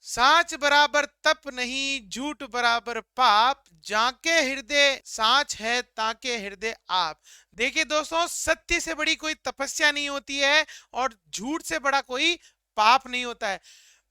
साच बराबर तप नहीं, झूठ बराबर पाप, जाके हृदय साच है ताके हृदय आप। देखिए दोस्तों, सत्य से बड़ी कोई तपस्या नहीं होती है और झूठ से बड़ा कोई पाप नहीं होता है।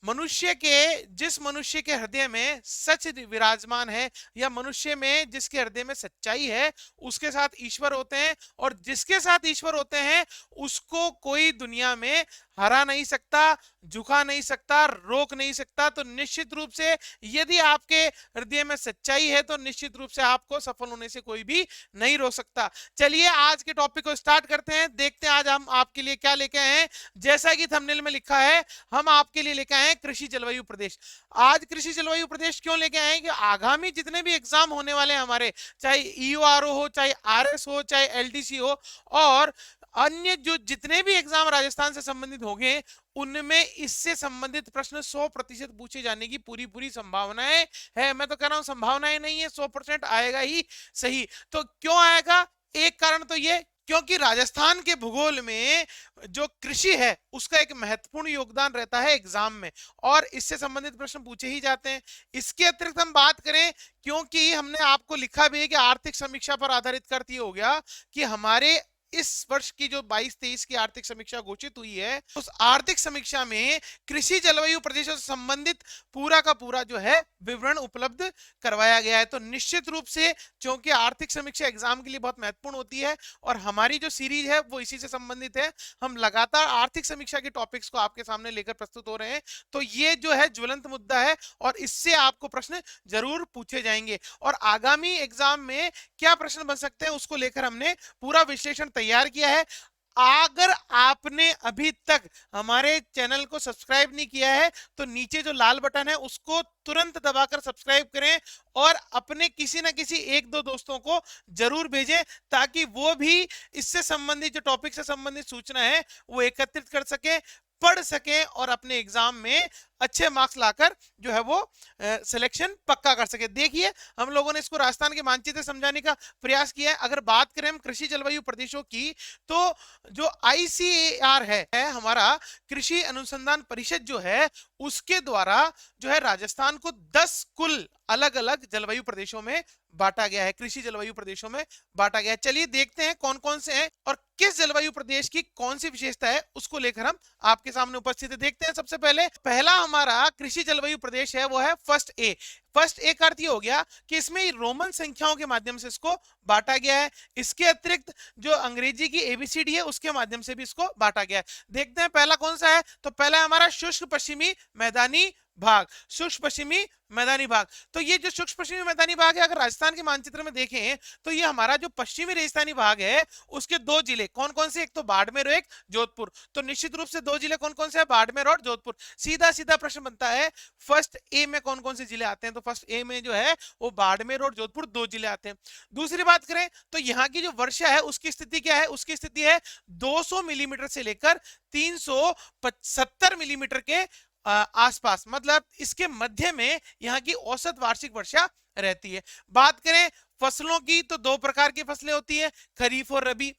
मनुष्य के जिस मनुष्य के हृदय में सच विराजमान है, या मनुष्य में जिसके हृदय में सच्चाई है, उसके साथ ईश्वर होते हैं, और जिसके साथ ईश्वर होते हैं उसको कोई दुनिया में हरा नहीं सकता, झुका नहीं सकता, रोक नहीं सकता। तो निश्चित रूप से यदि आपके हृदय में सच्चाई है तो निश्चित रूप से आपको सफल होने से कोई भी नहीं रोक सकता। चलिए आज के टॉपिक को स्टार्ट करते हैं, देखते हैं आज हम आपके लिए क्या लेके आए हैं। जैसा कि थंबनेल में लिखा है, हम आपके लिए लेके आए हैं कृषि जलवायु प्रदेश। आज कृषि जलवायु प्रदेश क्यों लेके आए हैं कि आगामी जितने भी एग्जाम होने वाले हैं हमारे, चाहे ईओआरओ हो, चाहे आरएस हो, चाहे एलडीसी हो, और अन्य जो जितने भी एग्जाम राजस्थान से संबंधित होंगे, उनमें इससे संबंधित प्रश्न 100% पूछे जाने की पूरी पूरी संभावनाएं है। मैं तो कह रहा हूं संभावनाएं नहीं है, 100% आएगा ही सही। तो क्यों आएगा? एक कारण तो ये, क्योंकि राजस्थान के भूगोल में जो कृषि है उसका एक महत्वपूर्ण योगदान रहता है एग्जाम में, और इससे संबंधित प्रश्न पूछे ही जाते हैं। इसके अतिरिक्त हम बात करें, क्योंकि हमने आपको लिखा भी है कि आर्थिक समीक्षा पर आधारित करती हो गया कि हमारे इस वर्ष की जो 22-23 की आर्थिक समीक्षा घोषित हुई है, उस आर्थिक समीक्षा में कृषि जलवायु प्रदेशों से संबंधित पूरा का पूरा जो है विवरण उपलब्ध करवाया गया है। तो निश्चित रूप से, क्योंकि आर्थिक समीक्षा एग्जाम के लिए बहुत महत्वपूर्ण होती है और हमारी जो सीरीज है वो इसी से संबंधित है, हम लगातार आर्थिक समीक्षा के टॉपिक्स को आपके सामने लेकर प्रस्तुत हो रहे हैं। तो ये जो है ज्वलंत मुद्दा है और इससे आपको प्रश्न जरूर पूछे जाएंगे, और आगामी एग्जाम में क्या प्रश्न बन सकते हैं उसको लेकर हमने पूरा विश्लेषण तैयार किया है। अगर आपने अभी तक हमारे चैनल को सब्सक्राइब नहीं किया है तो नीचे जो लाल बटन है उसको तुरंत दबाकर सब्सक्राइब करें, और अपने किसी ना किसी एक दो दोस्तों को जरूर भेजें ताकि वो भी इससे संबंधित जो टॉपिक से संबंधित सूचना है वो एकत्रित कर सके, पढ़ सके और अपने एग्जाम में अच्छे मार्क्स लाकर जो है वो सिलेक्शन पक्का कर सके। देखिए, हम लोगों ने इसको राजस्थान के मानचित्र समझाने का प्रयास किया है। अगर बात करें हम कृषि जलवायु प्रदेशों की, तो जो आईसीएआर है हमारा कृषि अनुसंधान परिषद जो है, उसके द्वारा जो है राजस्थान को 10 कुल अलग अलग जलवायु प्रदेशों में बांटा गया है, कृषि जलवायु प्रदेशों में बांटा गया है। चलिए देखते हैं कौन कौन से हैं और किस जलवायु प्रदेश की कौन सी विशेषता है, उसको लेकर हम आपके सामने उपस्थित है। देखते हैं, सबसे पहले पहला हमारा कृषि जलवायु प्रदेश है वो है फर्स्ट ए। फर्स्ट ए का अर्थ ये हो गया कि इसमें रोमन संख्याओं के माध्यम से इसको बांटा गया है। इसके अतिरिक्त जो अंग्रेजी की एबीसीडी है उसके माध्यम से भी इसको बांटा गया है। देखते हैं पहला कौन सा है। तो पहला हमारा शुष्क पश्चिमी मैदानी भाग। शुष्क पश्चिमी मैदानी भाग, तो ये जो शुष्क पश्चिमी मैदानी भाग है, अगर राजस्थान के मानचित्र में देखें तो ये हमारा जो पश्चिमी रेगिस्तानी भाग है उसके दो जिले कौन कौन से, एक तो बाड़मेर और एक जोधपुर। तो निश्चित रूप से दो जिले कौन कौन से हैं, बाड़मेर और जोधपुर। सीधा सीधा प्रश्न बनता है फर्स्ट ए में कौन कौन से जिले आते हैं, तो फर्स्ट ए में जो है वो बाड़मेर और जोधपुर दो जिले आते हैं। दूसरी बात करें तो यहाँ की जो वर्षा है उसकी स्थिति क्या है, उसकी स्थिति है 200 मिलीमीटर से लेकर 370 मिलीमीटर के आसपास, मतलब इसके मध्य में यहाँ की औसत वार्षिक वर्षा रहती है। बात करें फसलों की तो दो प्रकार की फसलें होती है, खरीफ और रबी।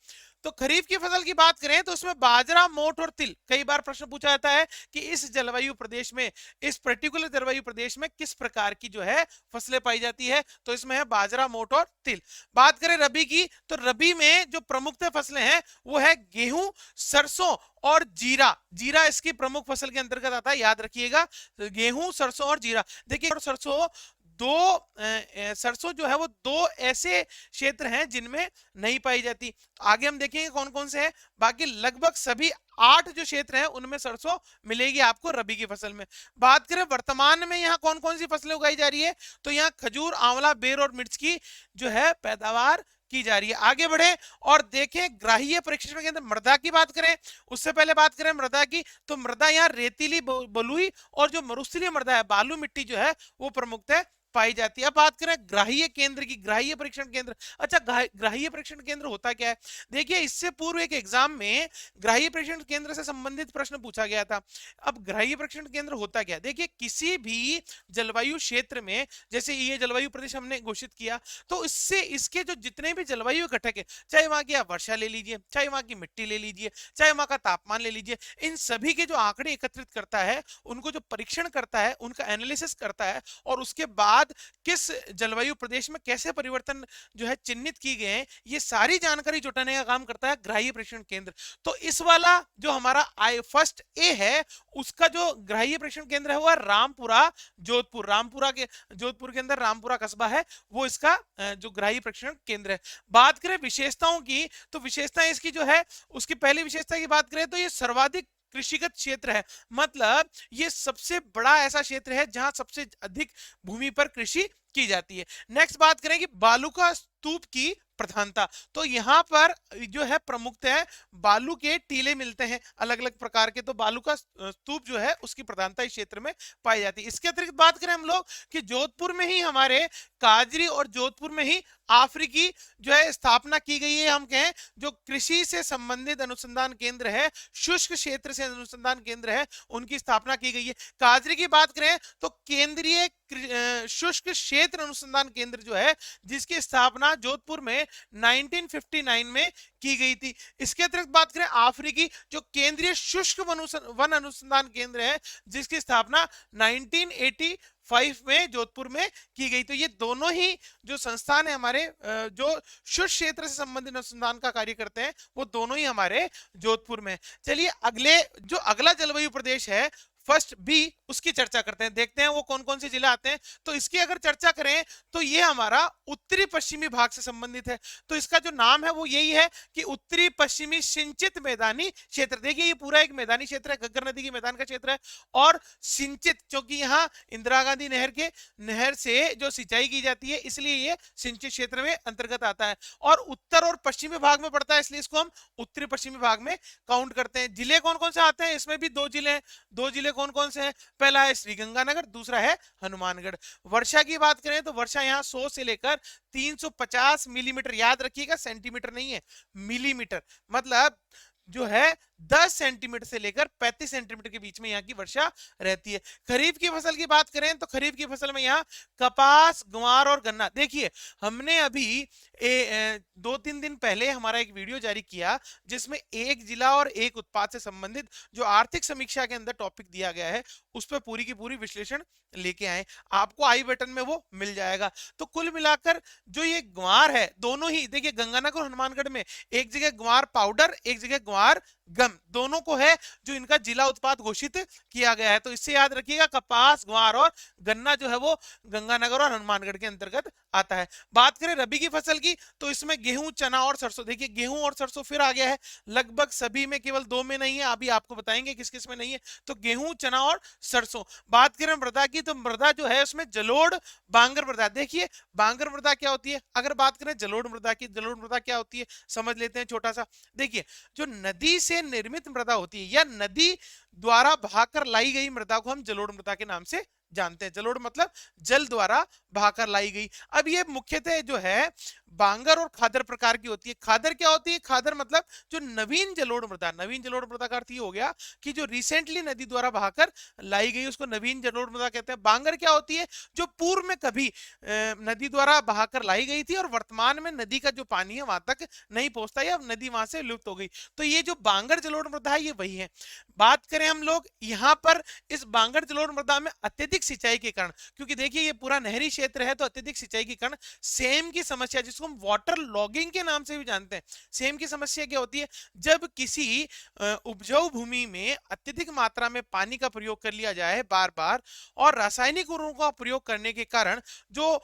तो खरीफ की फसल की बात करें तो उसमें बाजरा, मोठ और तिल। कई बार प्रश्न पूछा जाता है कि इस जलवायु प्रदेश में, इस पर्टिकुलर जलवायु प्रदेश में किस प्रकार की जो है फसलें पाई जाती है, तो इसमें है बाजरा, मोठ और तिल। बात करें रबी की, तो रबी में जो प्रमुख फसलें हैं वो है गेहूं, सरसों और जीरा। जीरा इसकी प्रमुख फसल के अंतर्गत आता है, याद रखिएगा, गेहूं, सरसों और जीरा। देखिए सरसों सरसों जो है वो दो ऐसे क्षेत्र हैं जिनमें नहीं पाई जाती। आगे हम देखेंगे कौन कौन से हैं। बाकी लगभग सभी 8 जो क्षेत्र हैं उनमें सरसों मिलेगी आपको रबी की फसल में। बात करें वर्तमान में यहाँ कौन कौन सी फसलें उगाई जा रही है, तो यहाँ खजूर, आंवला, बेर और मिर्च की जो है पैदावार की जा रही है। आगे बढ़े और देखें ग्राह्य परीक्षण के अंदर मृदा की बात करें। उससे पहले बात करें मृदा की, तो मृदा यहाँ रेतीली, बलुई और जो मरुस्थलीय मृदा है, बालू मिट्टी जो है वो प्रमुख है पाई जाती है। अब बात करें ग्राह्य केंद्र की, ग्राह्य परीक्षण केंद्र। अच्छा, ग्राह्य परीक्षण केंद्र होता क्या है? देखिए, इससे पूर्व एक एग्जाम में ग्राह्य परीक्षण केंद्र से संबंधित प्रश्न पूछा गया था। अब ग्राह्य परीक्षण केंद्र होता क्या? देखिए, किसी भी जलवायु क्षेत्र में, जैसे ये जलवायु प्रदेश हमने घोषित किया, तो इससे इसके जो जितने भी जलवायु घटक है, चाहे वहां की आप वर्षा ले लीजिए, चाहे वहां की मिट्टी ले लीजिए, चाहे वहां का तापमान ले लीजिए, इन सभी के जो आंकड़े एकत्रित करता है, उनको जो परीक्षण करता है, उनका एनालिसिस करता है, और उसके बाद किस जलवायु प्रदेश में कैसे परिवर्तन जो है चिन्हित की गए हैं, ये सारी जानकारी जुटाने का काम करता है ग्राह्य परीक्षण केंद्र। तो इस वाला जो हमारा फर्स्ट ए है, उसका जो ग्राह्य परीक्षण केंद्र है वो है रामपुरा जोधपुर। जोधपुर के अंदर रामपुरा कस्बा है, वो इसका जो ग्राह्य परीक्षण केंद्र है। बात करें विशेषताओं की, तो विशेषताएं इसकी जो है, उसकी पहली विशेषता की बात करें तो ये सर्वाधिक कृषिगत क्षेत्र है। मतलब ये सबसे बड़ा ऐसा क्षेत्र है जहां सबसे अधिक भूमि पर कृषि की जाती है। नेक्स्ट बात करें कि बालू का स्तूप की प्रधानता, तो यहां पर जो है प्रमुखतः बालू के टीले मिलते हैं अलग अलग प्रकार के, तो बालू का स्तूप जो है उसकी प्रधानता इस क्षेत्र में पाई जाती है। इसके अतिरिक्त बात करें हम लोग कि जोधपुर में ही हमारे काजरी और जोधपुर में ही आफरी की जो है स्थापना की गई है। हम कहें जो कृषि से संबंधित अनुसंधान केंद्र है, शुष्क क्षेत्र से अनुसंधान केंद्र है, उनकी स्थापना की गई है। काजरी की बात करें तो केंद्रीय शुष्क क्षेत्र अनुसंधान केंद्र जो है, जिसकी स्थापना जोधपुर में 1959 में की गई थी। इसके अतिरिक्त बात करें आफरी की, जो केंद्रीय शुष्क वन अनुसंधान केंद्र है, जिसकी स्थापना 1985 में जोधपुर में की गई। तो ये दोनों ही जो संस्थान है हमारे जो शुष्क क्षेत्र से संबंधित अनुसंधान का कार्य करते हैं, वो दोनों ही हमारे जोधपुर में। चलिए अगला जलवायु प्रदेश है फर्स्ट बी, उसकी चर्चा करते हैं, देखते हैं वो कौन कौन से जिला आते हैं। तो इसकी अगर चर्चा करें तो ये हमारा उत्तरी पश्चिमी भाग से संबंधित है। तो इसका जो नाम है वो यही है कि उत्तरी पश्चिमी सिंचित मैदानी क्षेत्र। देखिए, ये पूरा एक मैदानी क्षेत्र है, घग्गर नदी के मैदान का क्षेत्र है, और सिंचित, क्योंकि यहाँ इंदिरा गांधी नहर से जो सिंचाई की जाती है, इसलिए ये सिंचित क्षेत्र में अंतर्गत आता है, और उत्तर और पश्चिमी भाग में पड़ता है, इसलिए इसको हम उत्तरी पश्चिमी भाग में काउंट करते हैं। जिले कौन कौन से आते हैं? इसमें भी दो जिले हैं। दो जिले कौन कौन से हैं? पहला है श्रीगंगानगर, दूसरा है हनुमानगढ़। वर्षा की बात करें तो वर्षा यहाँ 100 से लेकर 350 मिलीमीटर, याद रखिएगा सेंटीमीटर नहीं है, मिलीमीटर, मतलब जो है 10 सेंटीमीटर से लेकर 35 सेंटीमीटर के बीच में यहाँ की वर्षा रहती है। खरीफ की फसल की बात करें तो खरीफ की फसल में यहाँ कपास, ग्वार और गन्ना। देखिए, हमने अभी 2-3 दिन पहले हमारा एक वीडियो जारी किया, जिसमें एक जिला और एक उत्पाद से संबंधित जो आर्थिक समीक्षा के अंदर टॉपिक दिया गया है, उस पर पूरी की पूरी विश्लेषण लेके आए, आपको आई बटन में वो मिल जाएगा। तो कुल मिलाकर जो ये ग्वार है, दोनों ही देखिए, गंगानगर और हनुमानगढ़ में एक जगह ग्वार पाउडर, एक जगह ग्वार गम, दोनों को है जो इनका जिला उत्पाद घोषित किया गया है। तो इससे याद रखिएगा, कपास, ग्वार और गन्ना जो है वो गंगानगर और हनुमानगढ़ के अंतर्गत आता है। बात करें रबी की फसल की, तो इसमें गेहूं, चना और सरसों। देखिए, गेहूं और सरसों फिर आ गया है, लगभग सभी में, केवल 2 में नहीं है, अभी आपको बताएंगे किस किस में नहीं है। तो गेहूं, चना और सरसों। बात करें मृदा की, तो मृदा जो है उसमें जलोढ़, बांगर मृदा। देखिए, बांगर मृदा क्या होती है? अगर बात करें जलोढ़ मृदा की, जलोढ़ मृदा क्या होती है समझ लेते हैं छोटा सा। देखिए, जो नदी से निर्मित मृदा होती है या नदी द्वारा बहाकर लाई गई मृदा को हम जलोढ़ मृदा के नाम से जानते हैं। जलोढ़ मतलब जल द्वारा बहाकर लाई गई। अब ये मुख्यतः जो है बांगर और खादर प्रकार की होती है। खादर क्या होती है? खादर मतलब जो नवीन जलोढ़ मृदा, नवीन जलोढ़ मृदा का अर्थ ये हो गया कि जो रिसेंटली नदी द्वारा बहाकर लाई गई, उसको नवीन जलोढ़ मृदा कहते हैं। बांगर क्या होती है? जो पूर्व में कभी नदी द्वारा बहाकर लाई गई थी और वर्तमान में नदी का जो पानी है वहां तक नहीं पहुंचता, या नदी वहां से लुप्त हो गई। तो ये जो बांगर जलोढ़ मृदा है, ये वही है। बात करें हम लोग यहाँ पर इस बांगर जलोढ़ मृदा में अत्यधिक सिंचाई के कारण, क्योंकि देखिए ये पूरा नहरी क्षेत्र है, तो अत्यधिक सिंचाई के कारण सेम की समस्या, जिसको हम वाटर लॉगिंग के नाम से भी जानते हैं। सेम की समस्या क्या होती है? जब किसी उपजाऊ भूमि में अत्यधिक मात्रा में पानी का प्रयोग कर लिया जाए बार बार, और रासायनिक उर्वरकों का प्रयोग करने के कारण जो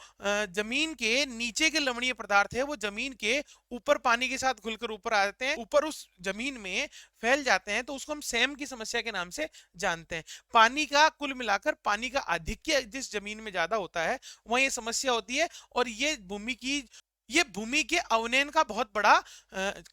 जमीन के नीचे के लवणीय पदार्थ है, वो जमीन के ऊपर पानी के साथ घुलकर ऊपर आ जाते हैं, ऊपर उस जमीन में फैल जाते हैं, तो उसको हम सेम की समस्या के नाम से जानते हैं। पानी का कुल मिलाकर पानी का आधिक्य जिस जमीन में ज्यादा होता है, वह ये समस्या होती है, और ये भूमि के अवनयन का बहुत बड़ा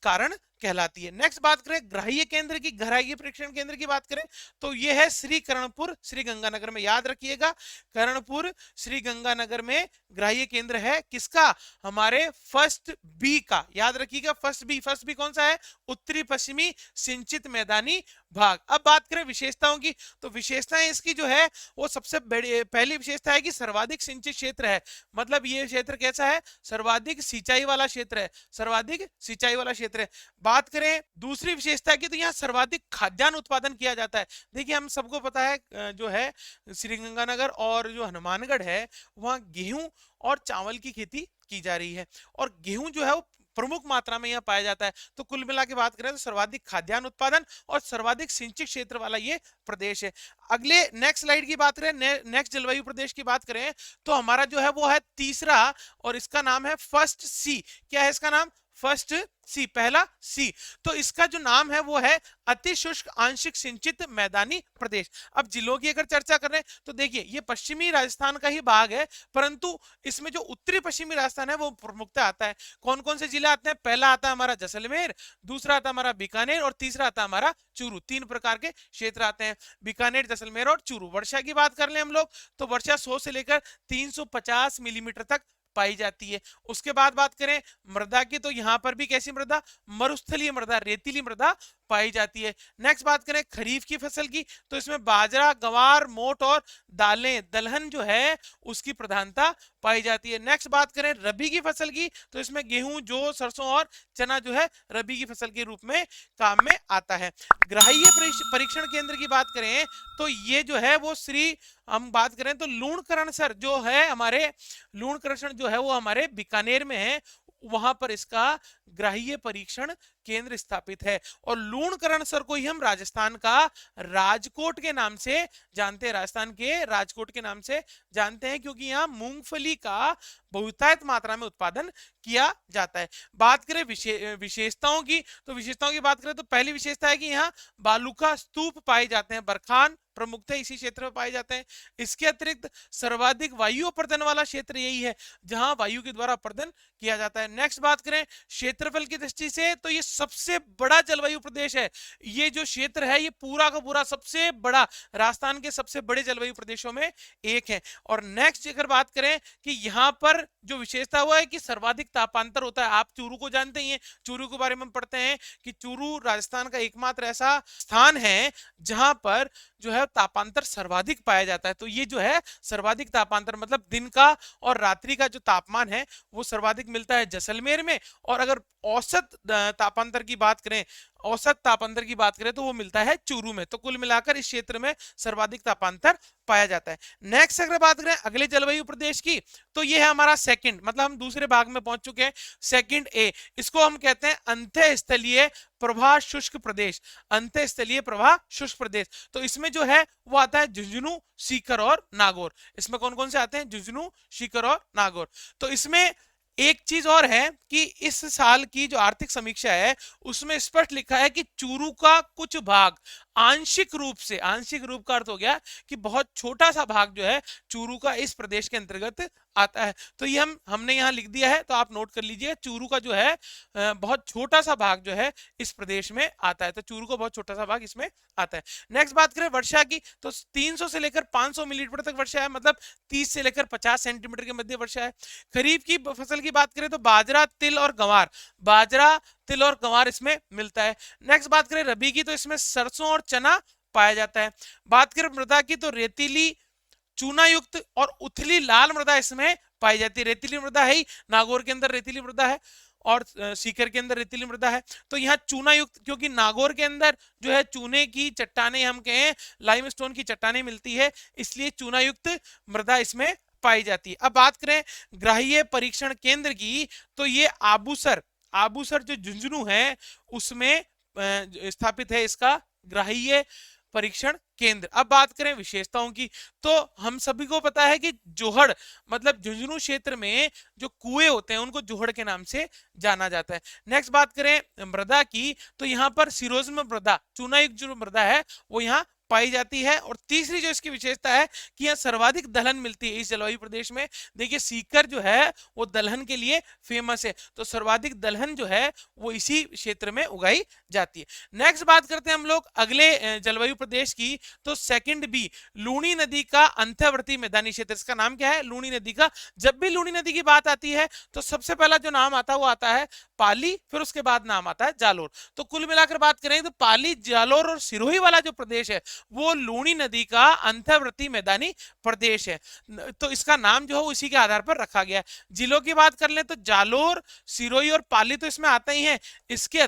कारण कहलाती है। नेक्स्ट बात करें ग्राह्य केंद्र की, ग्राह्य परीक्षण केंद्र की बात करें तो ये है श्री कर्णपुर श्री गंगानगर में। याद रखिएगा, कर्णपुर श्री गंगानगर में ग्राह्य केंद्र है किसका, हमारे फर्स्ट बी का। याद रखिएगा फर्स्ट बी, फर्स्ट बी कौन सा है, उत्तरी पश्चिमी सिंचित मैदानी भाग। अब बात करें विशेषताओं की, तो विशेषताएं इसकी जो है वो सबसे बड़ी पहली विशेषता है कि सर्वाधिक सिंचित क्षेत्र है। मतलब ये क्षेत्र कैसा है, सर्वाधिक सिंचाई वाला क्षेत्र है, सर्वाधिक सिंचाई वाला क्षेत्र है। बात करें दूसरी विशेषता की, तो यहाँ सर्वाधिक खाद्यान्न उत्पादन किया जाता है। देखिए हम सबको पता है जो है श्रीगंगानगर और जो हनुमानगढ़ है वहाँ गेहूं और चावल की खेती की जा रही है, और गेहूं जो है वो प्रमुख मात्रा में यह पाया जाता है। तो कुल मिला के बात करें तो सर्वाधिक खाद्यान्न उत्पादन और सर्वाधिक सिंचित क्षेत्र वाला ये प्रदेश है। अगले नेक्स्ट स्लाइड की बात करें, नेक्स्ट जलवायु प्रदेश की बात करें तो हमारा जो है वो है तीसरा, और इसका नाम है फर्स्ट सी। क्या है इसका नाम, फर्स्ट सी, पहला सी। तो इसका जो नाम है वो है अति शुष्क आंशिक सिंचित मैदानी प्रदेश। अब जिलों की अगर चर्चा करें तो देखिए ये पश्चिमी राजस्थान का ही भाग है, परंतु इसमें जो उत्तरी पश्चिमी राजस्थान है वो प्रमुखता आता है। कौन कौन से जिले आते हैं, पहला आता है हमारा जैसलमेर, दूसरा आता है हमारा बीकानेर और तीसरा आता है हमारा चूरू। तीन प्रकार के क्षेत्र आते हैं, बीकानेर, जैसलमेर और चूरू। वर्षा की बात कर लें हम लोग तो वर्षा 100 से लेकर 350 मिलीमीटर तक पाई जाती है। उसके बाद बात करें मृदा की, तो यहां पर भी कैसी मृदा, मरुस्थलीय मृदा, रेतीली मृदा पाई जाती है। नेक्स्ट बात करें खरीफ की फसल की, तो इसमें बाजरा, गवार, मोट और दालें, दलहन जो है उसकी प्रधानता पाई जाती है। नेक्स्ट बात करें रबी की फसल की, तो इसमें गेहूं, जौ, सरसों और चना जो है रबी की फसल के रूप में काम में आता है। ग्राह्य परीक्षण केंद्र की बात करें तो ये जो है वो श्री, हम बात करें तो लूणकरणसर जो है हमारे, लूणकरण जो है वो हमारे बीकानेर में है, वहां पर इसका ग्राह्य परीक्षण केंद्र स्थापित है। और लूणकरणसर को ही हम राजस्थान का राजकोट के नाम से जानते हैं, राजस्थान के राजकोट के नाम से जानते हैं, क्योंकि यहाँ मूंगफली का बहुतायत मात्रा में उत्पादन किया जाता है। बात करें विशेषताओं की, तो विशेषताओं की बात करें तो पहली विशेषता है कि यहाँ बालू का स्तूप पाए जाते हैं, बरखान प्रमुखतः इसी क्षेत्र में पाए जाते हैं। इसके अतिरिक्त सर्वाधिक वायु अपर्दन वाला क्षेत्र यही है जहां वायु के द्वारा अपर्दन किया जाता है। नेक्स्ट बात करें क्षेत्रफल की दृष्टि से तो ये सबसे बड़ा जलवायु प्रदेश है। ये जो क्षेत्र है ये पूरा का पूरा सबसे बड़ा, राजस्थान के सबसे बड़े जलवायु प्रदेशों में एक है। और नेक्स्ट अगर बात करें कि यहाँ पर जो विशेषता हुआ है कि सर्वाधिक तापांतर होता है। आप चूरू को जानते ही हैं, चूरू के बारे में पढ़ते हैं कि चूरू राजस्थान का एकमात्र ऐसा स्थान है जहां पर जो है तापांतर सर्वाधिक पाया जाता है। तो ये जो है सर्वाधिक तापांतर मतलब दिन का और रात्रि का जो तापमान है वो सर्वाधिक मिलता है जैसलमेर में, और अगर औसत तापांतर की बात करें, औसत तापांतर की बात करें तो वो मिलता है चूरू में। तो कुल मिलाकर इस क्षेत्र में सर्वाधिक तापांतर पाया जाता है। नेक्स्ट अगर बात करें अगले जलवायु प्रदेश की, तो ये है हमारा सेकंड, मतलब हम दूसरे भाग में पहुंच चुके हैं, सेकंड ए। इसको हम कहते हैं अंतःस्थलीय प्रवाह शुष्क प्रदेश, अंतःस्थलीय प्रवाह शुष्क प्रदेश। तो इसमें जो है वो आता है झुंझुनू, सीकर और नागौर। इसमें कौन कौन से आते हैं, झुंझुनू, सीकर और नागौर। तो इसमें एक चीज और है कि इस साल की जो आर्थिक समीक्षा है उसमें स्पष्ट लिखा है कि चूरू का कुछ भाग आंशिक रूप से, आंशिक रूप का अर्थ हो गया कि बहुत छोटा सा भाग जो है चूरू का इस प्रदेश के अंतर्गत आता है। तो ये हमने यहाँ लिख दिया है, तो आप नोट कर लीजिए चूरू का जो है बहुत छोटा सा भाग जो है इस प्रदेश में आता है। तो चूरू का बहुत छोटा सा भाग इसमें आता है। नेक्स्ट बात करें वर्षा की, तो 300 से लेकर 500 मिलीमीटर तक वर्षा है, मतलब 30 से लेकर 50 सेंटीमीटर के मध्य वर्षा है। खरीफ की फसल की बात करें तो बाजरा, तिल और गंवार, बाजरा, तिल और गंवार इसमें मिलता है। नेक्स्ट बात करें रबी की, तो इसमें सरसों और चना पाया जाता है। बात करें मृदा की, तो रेतीली, चूनायुक्त और उथली लाल मृदा इसमें पाई जाती है। रेतीली मृदा है ही, नागौर के अंदर रेतीली मृदा है और सीकर के अंदर रेतीली मृदा है। तो यहाँ चूना युक्त, क्योंकि नागौर के अंदर जो है चूने की चट्टानें, हम कहें लाइमस्टोन की चट्टानें मिलती है, इसलिए चूना युक्त मृदा इसमें पाई जाती है। अब बात करें ग्राह्य परीक्षण केंद्र की, तो ये आबूसर, आबूसर जो झुंझुनू है उसमें स्थापित है इसका ग्राह्य परीक्षण केंद्र। अब बात करें विशेषताओं की, तो हम सभी को पता है कि जोहड़, मतलब झुंझुनू क्षेत्र में जो कुएं होते हैं उनको जोहड़ के नाम से जाना जाता है। नेक्स्ट बात करें मृदा की, तो यहाँ पर सिरोज्म मृदा, चूनायुक्त जो मृदा है वो यहाँ पाई जाती है। और तीसरी जो इसकी विशेषता है कि यहाँ सर्वाधिक दलहन मिलती है इस जलवायु प्रदेश में। देखिए सीकर जो है वो दलहन के लिए फेमस है, तो सर्वाधिक दलहन जो है वो इसी क्षेत्र में उगाई जाती है। नेक्स्ट बात करते हैं हम लोग अगले जलवायु प्रदेश की, तो सेकंड बी, लूनी नदी का अंतर्वर्ती मैदानी क्षेत्र। इसका नाम क्या है? लूनी नदी का। जब भी लूनी नदी की बात आती है तो सबसे पहला जो नाम आता है वो आता है पाली, फिर उसके बाद नाम आता है जालोर। तो कुल मिलाकर बात करें तो पाली, जालोर और सिरोही वाला जो प्रदेश है वो लूनी नदी का अंतर्वर्ती मैदानी प्रदेश है, तो इसका नाम जो है इसी के आधार पर रखा गया है। जिलों की बात कर लें तो जालोर, सिरोही और पाली तो इसमें आते ही हैं। इसके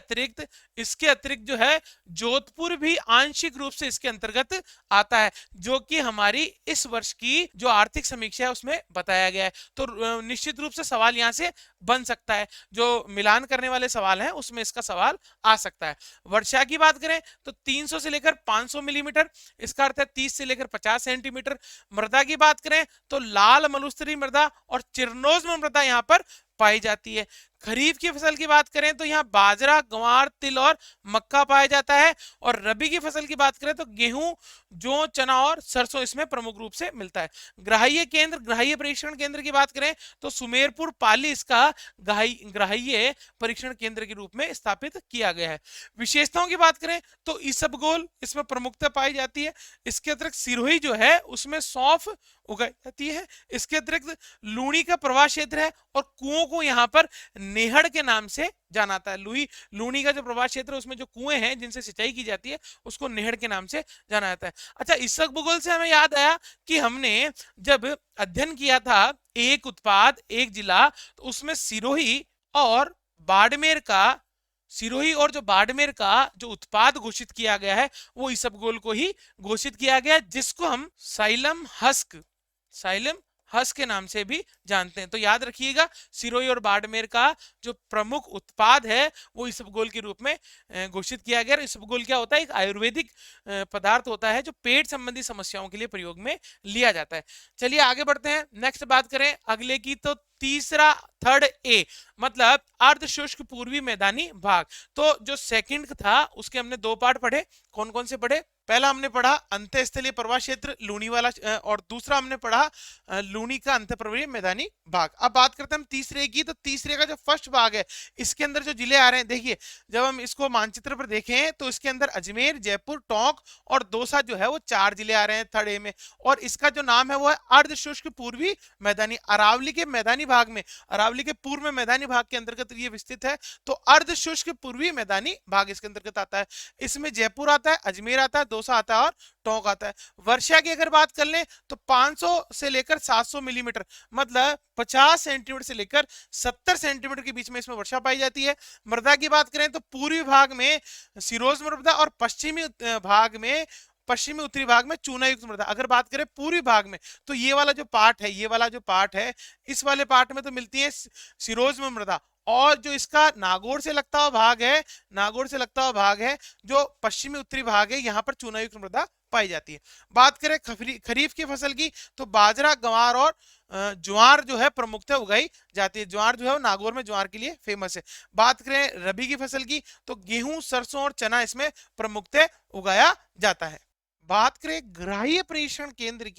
अतिरिक्त जो है जोधपुर भी आंशिक रूप से इसके अंतर्गत आता है, जो कि हमारी इस वर्ष की जो आर्थिक समीक्षा है उसमें बताया गया है। तो निश्चित रूप से सवाल यहां से बन सकता है, जो मिलान करने वाले सवाल हैं उसमें इसका सवाल आ सकता है। वर्षा की बात करें तो 300 से लेकर 500 मिलीमीटर, इसका अर्थ है 30 से लेकर 50 सेंटीमीटर। मृदा की बात करें तो लाल मलुस्तरी मृदा और चिरनोज्म मृदा यहाँ पर पाई जाती है। खरीफ की फसल की बात करें तो यहाँ बाजरा, ग्वार, तिल और मक्का पाया जाता है। और रबी की फसल की बात करें तो गेहूं, जौ, चना और सरसों इसमें प्रमुख रूप से मिलता है। ग्राह्य परीक्षण केंद्र की बात करें तो सुमेरपुर, पाली इसका ग्राह्य परीक्षण केंद्र के रूप में स्थापित किया गया है। विशेषताओं की बात करें तो इसबगोल इसमें प्रमुखता पाई जाती है। इसके अतिरिक्त सिरोही जो है उसमें सौंफ उगाई जाती है। इसके अतिरिक्त लूनी का प्रवाह क्षेत्र है और कुओं को यहाँ पर नेहड़ के नाम से जाना जाता है। लूनी का जो प्रवाह क्षेत्र है उसमें जो कुएं हैं जिनसे सिंचाई की जाती है उसको नेहड़ के नाम से जाना जाता है। अच्छा, इसबगोल से हमें याद आया कि हमने जब अध्ययन किया था एक उत्पाद एक जिला, तो उसमें सिरोही और बाड़मेर का जो उत्पाद घोषित किया गया है वो इसबगोल को ही घोषित किया गया, जिसको हम साइलम हस्क के नाम से भी जानते हैं। तो याद रखिएगा सिरोही और बाड़मेर का जो प्रमुख उत्पाद है वो इसबगोल के रूप में घोषित किया गया। इसबगोल क्या होता है? एक आयुर्वेदिक पदार्थ होता है जो पेट संबंधी समस्याओं के लिए प्रयोग में लिया जाता है। चलिए आगे बढ़ते हैं, नेक्स्ट बात करें अगले की, तो तीसरा, थर्ड ए, मतलब अर्ध शुष्क पूर्वी मैदानी भाग। तो जो सेकंड था उसके हमने दो पार्ट पढ़े। कौन कौन से पढ़े? पहला हमने पढ़ा अंतःस्थलीय प्रवाह क्षेत्र लूनी वाला, और दूसरा हमने पढ़ा लूनी का अंतःप्रवरीय मैदानी भाग। अब बात करते हैं हम तीसरे की, तो तीसरे का जो फर्स्ट भाग है इसके अंदर जो जिले आ रहे हैं, देखिए जब हम इसको मानचित्र पर देखें तो इसके अंदर अजमेर, जयपुर, टोंक और दौसा जो है वो 4 जिले आ रहे हैं थर्ड ए में। और इसका जो नाम है वो है अर्ध शुष्क पूर्वी मैदानी। अरावली के मैदानी भाग में, अरावली के पूर्व में मैदानी भाग के अंतर्गत ये विस्तृत है, तो अर्ध शुष्क पूर्वी मैदानी भाग इसके अंतर्गत आता है। इसमें जयपुर आता है, अजमेर आता है, दौसा आता है और टोंक आता है। वर्षा की अगर बात कर लें तो 500 से लेकर 700 मिलीमीटर, मतलब 50 सेंटीमीटर से लेकर 70 सेंटीमीटर के बीच में इसमें वर्षा पाई जाती है। मृदा की बात करें तो पूर्वी भाग में सिरोज मृदा और पश्चिमी उत्तरी भाग में चूना युक्त मृदा। अगर बात करें पूर्वी भाग में तो ये वाला जो पार्ट है इस वाले पार्ट में तो मिलती है सिरोज मृदा, और जो इसका नागौर से लगता हुआ भाग है जो पश्चिमी उत्तरी भाग है, यहाँ पर चूनायुक्त मृदा पाई जाती है। बात करें खरीफ की फसल की तो बाजरा, गंवार और ज्वार जो है प्रमुखतः उगाई जाती है। ज्वार जो है वो नागौर में ज्वार के लिए फेमस है। बात करें रबी की फसल की तो गेहूं, सरसों और चना इसमें प्रमुखतः उगाया जाता है। बात करें ग्राह्य परीक्षण केंद्र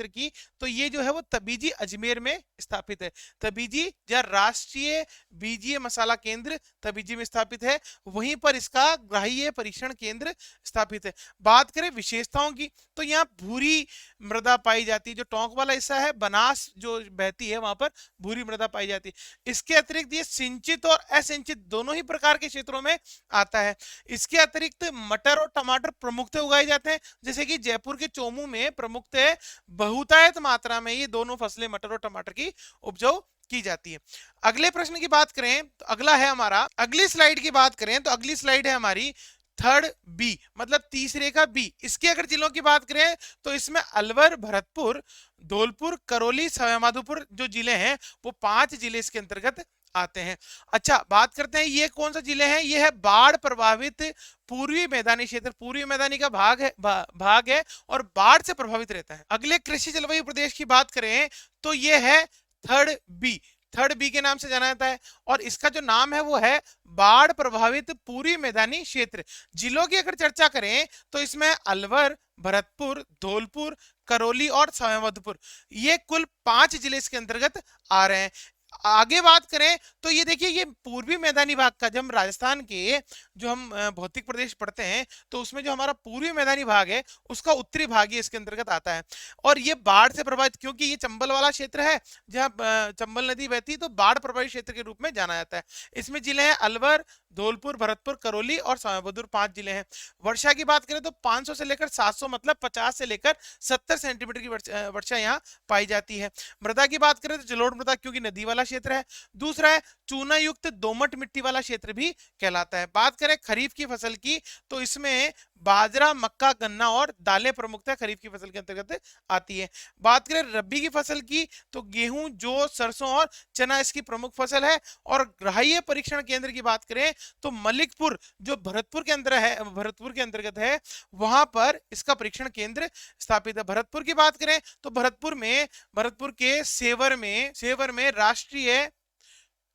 की तो ये जो है वो तबीजी अजमेर में स्थापित है। तबीजी या राष्ट्रीय बीजीय मसाला केंद्र तबीजी में स्थापित है, वहीं पर इसका ग्राह्य परीक्षण केंद्र स्थापित है। बात करें विशेषताओं की तो यहाँ भूरी मृदा पाई जाती है। जो टोंक वाला हिस्सा है, बनास जो बहती है वहां पर भूरी मृदा पाई जाती है। इसके अतिरिक्त ये सिंचित और असिंचित दोनों ही प्रकार के क्षेत्रों में आता है। इसके अतिरिक्त मटर और टमाटर प्रमुखतः उगाए जाते हैं, जैसे कि जयपुर के चोमू में प्रमुखतः बहुतायत मात्रा में ये दोनों फसलें मटर और टमाटर की उपजाऊ की जाती है। अगले प्रश्न की बात करें तो अगला है हमारा, अगली स्लाइड की बात करें तो अगली स्लाइड है हमारी थर्ड बी, मतलब तीसरे का बी। इसके अगर जिलों की बात करें तो इसमें अलवर, भरतपुर, धौलपुर, करौली, सवाईमाधोपुर जो जिले हैं वो 5 जिले इसके अंतर्गत आते हैं। अच्छा, बात करते हैं ये कौन सा जिले हैं? ये है बाढ़ प्रभावित पूर्वी मैदानी क्षेत्र, पूर्वी मैदानी का भाग है और बाढ़ से प्रभावित रहता है। अगले कृषि जलवायु प्रदेश की बात करें तो ये है थर्ड बी। थर्ड बी के नाम से जाना जाता है। और इसका जो नाम है वो है बाढ़ प्रभावित पूर्वी मैदानी क्षेत्र। जिलों की अगर चर्चा करें तो इसमें अलवर, भरतपुर, धौलपुर, करौली और संबलपुर, ये कुल 5 जिले इसके अंतर्गत आ रहे हैं। आगे बात करें तो ये देखिए, ये पूर्वी मैदानी भाग का, जब हम राजस्थान के जो हम भौतिक प्रदेश पढ़ते हैं तो उसमें जो हमारा पूर्वी मैदानी भाग है उसका उत्तरी भाग ही इसके अंतर्गत आता है। और ये बाढ़ से प्रभावित, क्योंकि ये चंबल वाला क्षेत्र है जहाँ चंबल नदी बहती है, तो बाढ़ प्रभावित क्षेत्र के रूप में जाना जाता है। इसमें जिले हैं अलवर, धौलपुर, भरतपुर, करौली और संबलपुर, 5 जिले हैं। वर्षा की बात करें तो 500 से लेकर 700, मतलब 50 से लेकर 70 सेंटीमीटर की वर्षा यहाँ पाई जाती है। मृदा की बात करें तो जलोढ़ मृदा, क्योंकि नदी वाला क्षेत्र है। दूसरा है चूना युक्त दोमट मिट्टी वाला क्षेत्र भी कहलाता है। बात करें खरीफ की फसल की तो इसमें बाजरा, मक्का, गन्ना और दालें प्रमुखतः खरीफ की फसल के अंतर्गत आती है। बात करें रबी की फसल की तो गेहूं, जौ, सरसों और चना इसकी प्रमुख फसल है। और ग्राह्य परीक्षण केंद्र की बात करें तो मलिकपुर, जो भरतपुर के अंदर है, भरतपुर के अंतर्गत है, वहां पर इसका परीक्षण केंद्र स्थापित है। भरतपुर की बात करें तो भरतपुर के सेवर में राष्ट्रीय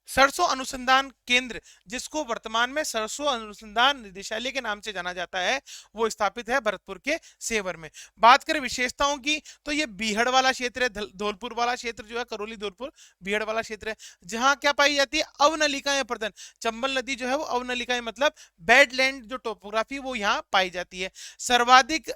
सरसों अनुसंधान केंद्र, जिसको वर्तमान में सरसों अनुसंधान निदेशालय के नाम से जाना जाता है, वो स्थापित है भरतपुर के सेवर में। बात करें विशेषताओं की तो ये बीहड़ वाला क्षेत्र है, धौलपुर वाला क्षेत्र जो है, करौली धौलपुर बीहड़ वाला क्षेत्र है, जहां क्या पाई जाती है, अवनलिकाएं प्रदन। चंबल नदी जो है वो अवनलिकाएं, मतलब बेडलैंड जो टोपोग्राफी वो यहाँ पाई जाती है। सर्वाधिक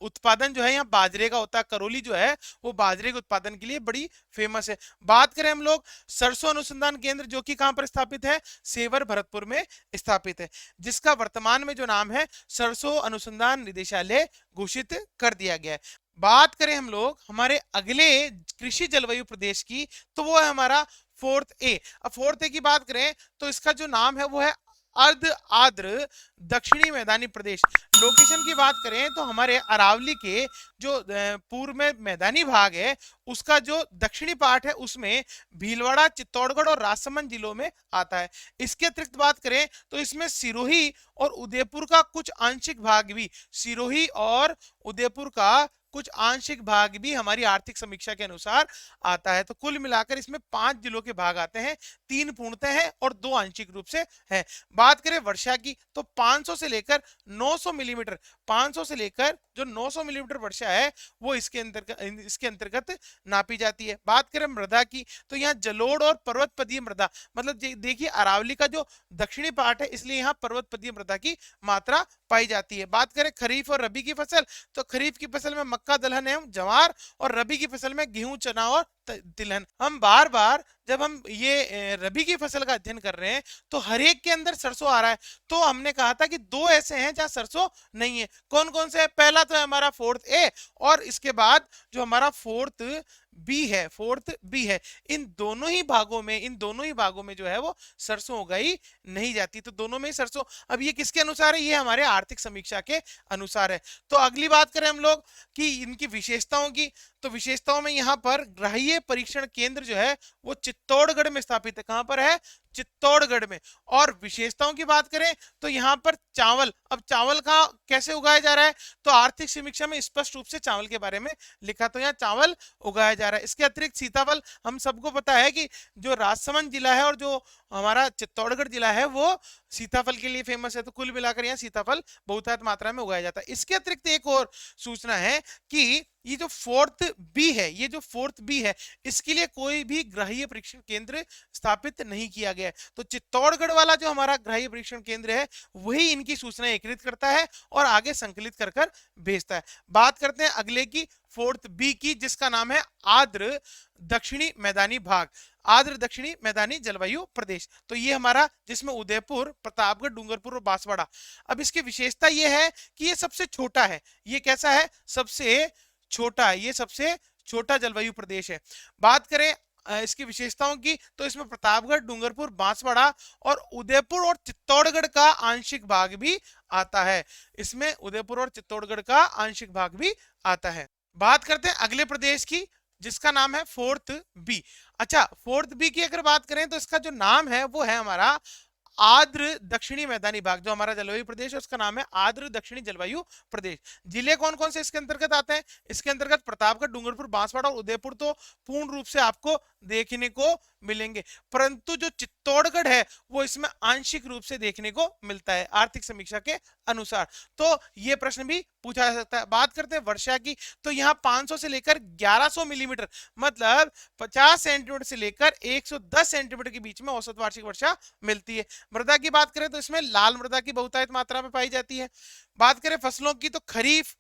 उत्पादन जो है यहाँ बाजरे का होता है। करौली जो है वो बाजरे के उत्पादन के लिए बड़ी फेमस है। बात करें हम लोग सरसों अनुसंधान केंद्र, जो कि कहां पर स्थापित है, सेवर भरतपुर में स्थापित है, जिसका वर्तमान में जो नाम है सरसों अनुसंधान निदेशालय घोषित कर दिया गया है। बात करें हम लोग हमारे अगले कृषि जलवायु प्रदेश की तो वो है हमारा फोर्थ ए। अब फोर्थ ए की बात करें तो इसका जो नाम है वो है अर्ध आर्द्र दक्षिणी मैदानी प्रदेश। लोकेशन की बात करें तो हमारे अरावली के जो पूर्व में मैदानी भाग है उसका जो दक्षिणी पार्ट है उसमें भीलवाड़ा, चित्तौड़गढ़ और राजसमंद जिलों में आता है। इसके अतिरिक्त बात करें तो इसमें सिरोही और उदयपुर का कुछ आंशिक भाग भी, सिरोही और उदयपुर का कुछ आंशिक भाग भी हमारी आर्थिक समीक्षा के अनुसार आता है। तो कुल मिलाकर इसमें 5 जिलों के भाग आते हैं, 3 पूर्णतः हैं और 2 आंशिक रूप से है। बात करें वर्षा की तो 500 से लेकर 900 मिलीमीटर, 500 से लेकर जो 900 मिलीमीटर वर्षा है वो इसके अंतर्गत नापी जाती है। बात करें मृदा की तो यहाँ जलोढ़ और पर्वतपदीय मृदा, मतलब देखिए अरावली का जो दक्षिणी पार्ट है इसलिए यहाँ पर्वतपदीय मृदा की मात्रा पाई जाती है। बात करें खरीफ और रबी की फसल तो खरीफ की फसल में मक्का, दलहन एवं जवार और रबी की फसल में गेहूं, चना और तिलहन। हम बार बार जब हम ये रबी की फसल का अध्ययन कर रहे हैं तो हर एक के अंदर सरसों आ रहा है, तो हमने कहा था कि 2 ऐसे हैं जहां सरसों नहीं है। कौन कौन से है? पहला तो है हमारा फोर्थ ए और इसके बाद जो हमारा फोर्थ बी है। इन दोनों ही भागों में जो है वो सरसों उगाई नहीं जाती, तो दोनों में ही सरसों। अब ये किसके अनुसार है? ये हमारे आर्थिक समीक्षा के अनुसार है। तो अगली बात करें हम लोग कि इनकी विशेषताओं की, तो विशेषताओं में यहाँ पर ग्राह्य परीक्षण केंद्र जो है वो चित्तौड़गढ़ में स्थापित है। कहां पर है? चित्तौड़गढ़ में। और विशेषताओं की बात करें तो यहाँ पर चावल, अब चावल का कैसे उगाया जा रहा है तो आर्थिक समीक्षा में स्पष्ट रूप से चावल के बारे में लिखा, तो यहाँ चावल उगाया जा रहा है। इसके अतिरिक्त सीताफल, हम सबको पता है कि जो राजसमंद जिला है और जो हमारा चित्तौड़गढ़ जिला है वो सीताफल के लिए फेमस है, तो कुल मिलाकर यहाँ सीताफल बहुतायत मात्रा में उगाया जाता है। इसके अतिरिक्त एक और सूचना है कि ये जो फोर्थ बी है इसके लिए कोई भी ग्राह्य परीक्षण केंद्र स्थापित नहीं किया गया है। तो चित्तौड़गढ़ वाला जो हमारा ग्राह्य परीक्षण केंद्र है वही इनकी सूचना एकत्रित करता है और आगे संकलित कर भेजता है। बात करते हैं अगले की, फोर्थ बी की, जिसका नाम है आर्द्र दक्षिणी मैदानी भाग, आर्द्र दक्षिणी मैदानी जलवायु प्रदेश। तो ये हमारा जिसमें उदयपुर, प्रतापगढ़, डूंगरपुर और बांसवाड़ा। अब इसकी विशेषता ये है कि ये सबसे छोटा है। ये कैसा है? सबसे छोटा है, ये सबसे छोटा जलवायु प्रदेश है। बात करें इसकी विशेषताओं की तो इसमें प्रतापगढ़, डूंगरपुर, बांसवाड़ा और उदयपुर और चित्तौड़गढ़ का आंशिक भाग भी आता है। इसमें उदयपुर और चित्तौड़गढ़ का आंशिक भाग भी आता है। बात करते हैं अगले प्रदेश की जिसका नाम है फोर्थ बी। अच्छा, फोर्थ बी की अगर बात करें तो इसका जो नाम है वो है हमारा आर्द्र दक्षिणी मैदानी भाग। जो हमारा जलवायु प्रदेश है उसका नाम है आर्द्र दक्षिणी जलवायु प्रदेश। जिले कौन कौन से इसके अंतर्गत आते हैं? इसके अंतर्गत प्रतापगढ़, डूंगरपुर, बांसवाड़ा और उदयपुर तो पूर्ण रूप से आपको देखने को मिलेंगे, परंतु जो चित्तौड़गढ़ है वो इसमें आंशिक रूप से देखने को मिलता है आर्थिक समीक्षा के अनुसार। तो ये प्रश्न भी पूछा जा सकता है। बात करते हैं वर्षा की, तो यहाँ 500 से लेकर 1100 मिलीमीटर, मतलब 50 सेंटीमीटर से लेकर 110 सेंटीमीटर के बीच में औसत वार्षिक वर्षा मिलती है। मृदा की बात करें तो इसमें लाल मृदा की बहुतायत मात्रा में पाई जाती है। बात करें फसलों की, तो खरीफ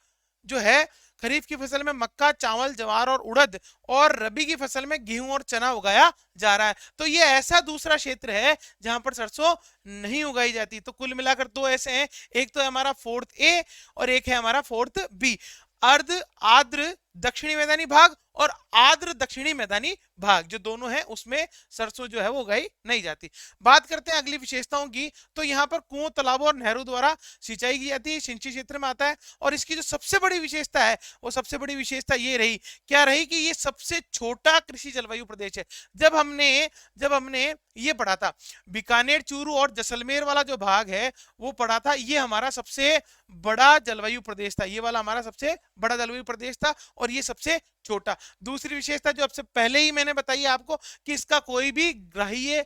जो है, खरीफ की फसल में मक्का, चावल, ज्वार और उड़द, और रबी की फसल में गेहूं और चना उगाया जा रहा है। तो ये ऐसा दूसरा क्षेत्र है जहां पर सरसों नहीं उगाई जाती। तो कुल मिलाकर दो ऐसे हैं, एक तो है हमारा फोर्थ ए और एक है हमारा फोर्थ बी, अर्ध आर्द्र दक्षिणी मैदानी भाग और आर्द्र दक्षिणी मैदानी भाग, जो दोनों है उसमें सरसों जो है वो उगाई नहीं जाती। बात करते हैं अगली विशेषताओं की, तो यहाँ पर कुओं, तालाबों और नहरों द्वारा सिंचाई की जाती है, सिंचित क्षेत्र में आता है। और इसकी जो सबसे बड़ी विशेषता है, वो सबसे बड़ी विशेषता ये रही, क्या रही, कि ये सबसे छोटा कृषि जलवायु प्रदेश है। जब हमने ये पढ़ा था, बीकानेर, चूरू और जैसलमेर वाला जो भाग है वो पढ़ा था, ये हमारा सबसे बड़ा जलवायु प्रदेश था, ये वाला हमारा सबसे बड़ा जलवायु प्रदेश था और ये सबसे छोटा। दूसरी विशेषता जो सबसे पहले ही मैंने बताई आपको, कि इसका कोई भी ग्राह्य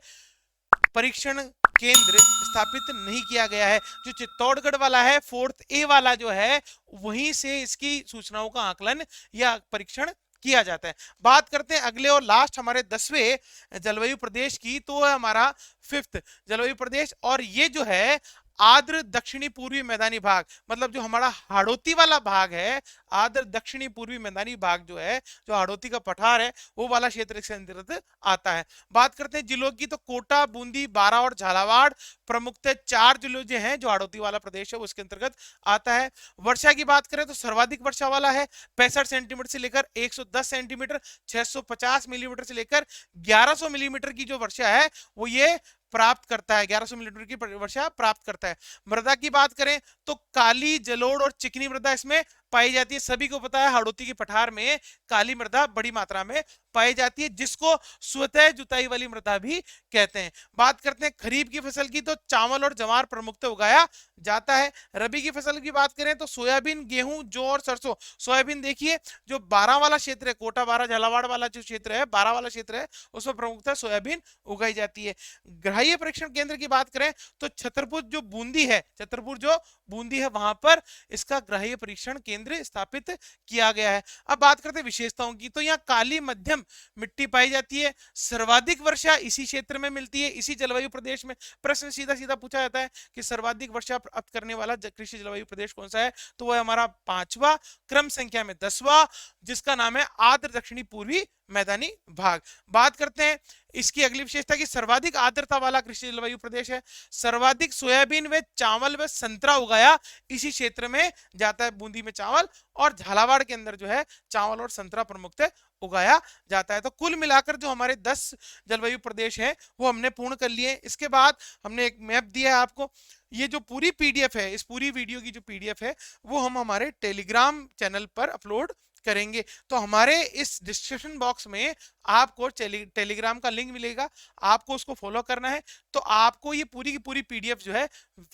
परीक्षण केंद्र स्थापित नहीं किया गया है। जो चित्तौड़गढ़ वाला है, फोर्थ ए वाला जो है, वहीं से इसकी सूचनाओं का आकलन या परीक्षण किया जाता है। बात करते हैं अगले और लास्ट हमारे 10वें जलवायु प्रदेश की, तो है हमारा 5th जलवायु प्रदेश, और ये जो है आर्द्र दक्षिणी पूर्वी मैदानी भाग, मतलब जो हमारा हाड़ौती वाला भाग है, आर्द्र दक्षिणी पूर्वी मैदानी भाग जो है, जो हाड़ौती का पठार है, वो वाला क्षेत्र इसके अंतर्गत आता है। बात करते हैं जिलों की, तो कोटा, बूंदी, बारां और झालावाड़ प्रमुखतः 4 जिले जो हैं, जो हाड़ौती वाला प्रदेश है उसके अंतर्गत आता है। वर्षा की बात करें तो सर्वाधिक वर्षा वाला है 65 सेंटीमीटर से लेकर 110 सेंटीमीटर, 650 मिलीमीटर से लेकर 1100 मिलीमीटर की जो वर्षा है वो ये प्राप्त करता है, 1100 मिलीमीटर की वर्षा प्राप्त करता है। मृदा की बात करें तो काली, जलोढ़ और चिकनी मृदा इसमें पाई जाती है। सभी को पता है हाड़ौती की पठार में काली मृदा बड़ी मात्रा में पाई जाती है, जिसको स्वतः जुताई वाली मृदा भी कहते हैं। बात करते हैं खरीफ की फसल की, तो चावल और ज्वार प्रमुखतः उगाया जाता है। रबी की फसल की बात करें तो सोयाबीन, गेहूं, जौ और सरसों। सोयाबीन देखिए, जो 12 वाला क्षेत्र है, कोटा, बारां, झालावाड़ वाला जो क्षेत्र है, 12 वाला क्षेत्र है, उसमें प्रमुखतः सोयाबीन उगाई जाती है। ग्राह्य परीक्षण केंद्र की बात करें तो छतरपुर जो बूंदी है, छतरपुर जो बूंदी है, वहां पर इसका ग्राह्य परीक्षण केंद्र स्थापित किया गया है। अब बात करते हैं विशेषताओं की, तो यहाँ काली मध्यम मिट्टी पाई जाती है, सर्वाधिक वर्षा इसी क्षेत्र में मिलती है, इसी जलवायु प्रदेश में। प्रश्न सीधा सीधा पूछा जाता है कि सर्वाधिक वर्षा प्राप्त करने वाला कृषि जलवायु प्रदेश कौन सा है, तो वह हमारा 5वां, क्रम संख्या में 10वां, जिसका नाम है आर्द्र दक्षिणी पूर्वी मैदानी भाग। बात करते हैं इसकी अगली विशेषता की, सर्वाधिक आर्द्रता वाला कृषि जलवायु प्रदेश है। सर्वाधिक सोयाबीन व चावल व संतरा उगाया इसी क्षेत्र में जाता है, बूंदी में चावल और झालावाड़ के अंदर जो है चावल और संतरा प्रमुखतः उगाया जाता है। तो कुल मिलाकर जो हमारे 10 जलवायु प्रदेश हैं वो हमने पूर्ण कर लिए। इसके बाद हमने एक मैप दिया है आपको, ये जो पूरी पीडीएफ है, इस पूरी वीडियो की जो पीडीएफ है वो हम हमारे टेलीग्राम चैनल पर अपलोड करेंगे। तो हमारे इस डिस्क्रिप्शन बॉक्स में आपको टेलीग्राम का लिंक मिलेगा, आपको उसको फॉलो करना है। तो आपको ये पूरी की पूरी पीडीएफ जो है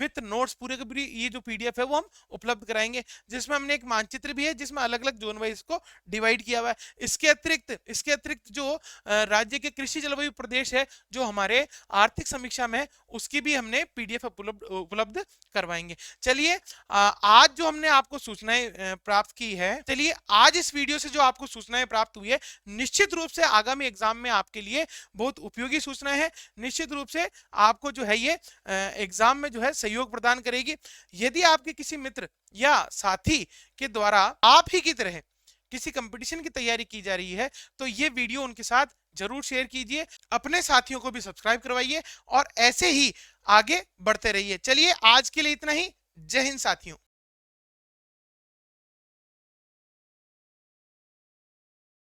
विथ नोट्स, पूरे की पूरी ये जो पीडीएफ है वो हम उपलब्ध कराएंगे, जिसमें हमने एक मानचित्र भी है जिसमें अलग अलग जोन वाइज इसको डिवाइड किया हुआ है। इसके अतिरिक्त जो राज्य के कृषि जलवायु प्रदेश है जो हमारे आर्थिक समीक्षा में है, उसकी भी हमने पीडीएफ उपलब्ध करवाएंगे। चलिए आज जो हमने आपको सूचनाएं प्राप्त की है, चलिए आज इस वीडियो से जो आपको सूचनाएं प्राप्त हुई है, निश्चित रूप से आगामी एग्जाम में आपके लिए बहुत उपयोगी सूचनाएं हैं। निश्चित रूप से आपको जो है ये एग्जाम में जो है सहयोग प्रदान करेगी। यदि आपके किसी मित्र या साथी के द्वारा आप ही की तरह किसी कंपटीशन की तैयारी की जा रही है, तो ये वीडियो उनके साथ जरूर शेयर कीजिए, अपने साथियों को भी सब्सक्राइब करवाइए और ऐसे ही आगे बढ़ते रहिए। चलिए आज के लिए इतना ही। जय हिंद साथियों।